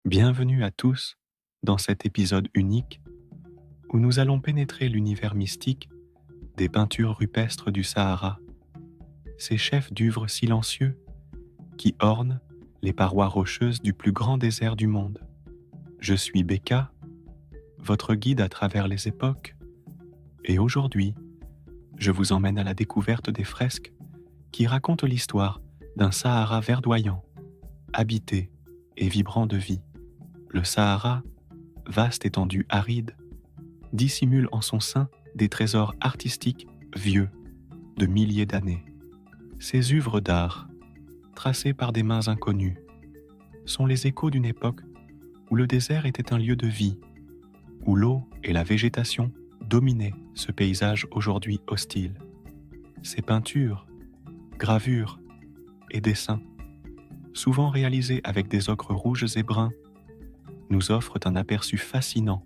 Bienvenue à tous dans cet épisode unique où nous allons pénétrer l'univers mystique des peintures rupestres du Sahara, ces chefs d'œuvre silencieux qui ornent les parois rocheuses du plus grand désert du monde. Je suis Becca, votre guide à travers les époques, et aujourd'hui, je vous emmène à la découverte des fresques qui racontent l'histoire d'un Sahara verdoyant, habité et vibrant de vie. Le Sahara, vaste étendue aride, dissimule en son sein des trésors artistiques vieux de milliers d'années. Ces œuvres d'art, tracées par des mains inconnues, sont les échos d'une époque où le désert était un lieu de vie, où l'eau et la végétation dominaient ce paysage aujourd'hui hostile. Ces peintures, gravures et dessins, souvent réalisés avec des ocres rouges et bruns, nous offrent un aperçu fascinant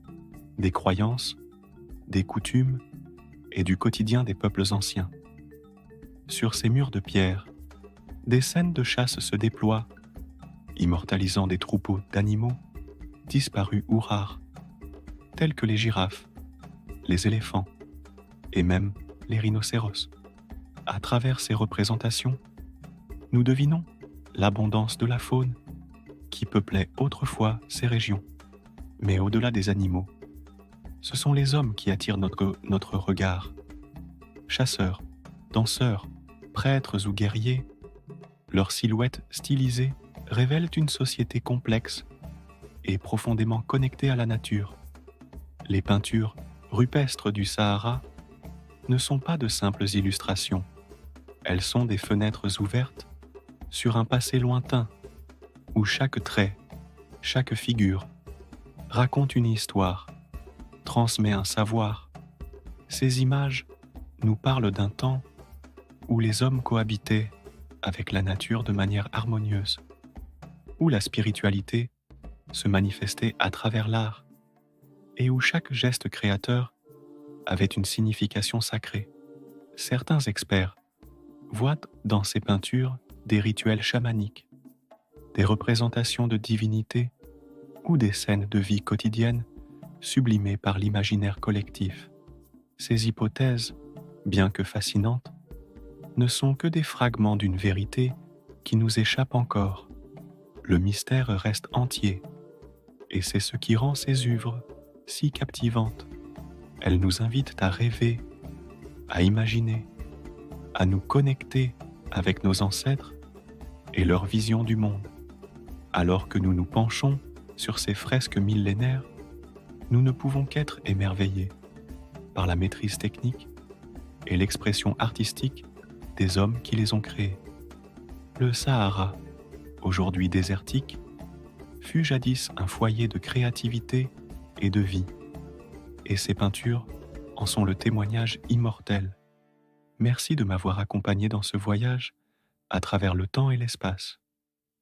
des croyances, des coutumes et du quotidien des peuples anciens. Sur ces murs de pierre, des scènes de chasse se déploient, immortalisant des troupeaux d'animaux disparus ou rares, tels que les girafes, les éléphants et même les rhinocéros. À travers ces représentations, nous devinons l'abondance de la faune qui peuplait autrefois ces régions. Mais au-delà des animaux, ce sont les hommes qui attirent notre regard. Chasseurs, danseurs, prêtres ou guerriers, leurs silhouettes stylisées révèlent une société complexe et profondément connectée à la nature. Les peintures rupestres du Sahara ne sont pas de simples illustrations. Elles sont des fenêtres ouvertes sur un passé lointain où chaque trait, chaque figure raconte une histoire, transmet un savoir. Ces images nous parlent d'un temps où les hommes cohabitaient avec la nature de manière harmonieuse, où la spiritualité se manifestait à travers l'art et où chaque geste créateur avait une signification sacrée. Certains experts voient dans ces peintures des rituels chamaniques, des représentations de divinités ou des scènes de vie quotidienne sublimées par l'imaginaire collectif. Ces hypothèses, bien que fascinantes, ne sont que des fragments d'une vérité qui nous échappe encore. Le mystère reste entier, et c'est ce qui rend ces œuvres si captivantes. Elles nous invitent à rêver, à imaginer, à nous connecter avec nos ancêtres et leur vision du monde. Alors que nous nous penchons sur ces fresques millénaires, nous ne pouvons qu'être émerveillés par la maîtrise technique et l'expression artistique des hommes qui les ont créées. Le Sahara, aujourd'hui désertique, fut jadis un foyer de créativité et de vie, et ces peintures en sont le témoignage immortel. Merci de m'avoir accompagné dans ce voyage à travers le temps et l'espace.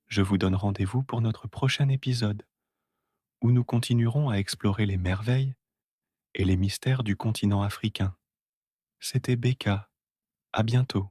Je vous donne rendez-vous pour notre prochain épisode, où nous continuerons à explorer les merveilles et les mystères du continent africain. C'était Becca. À bientôt.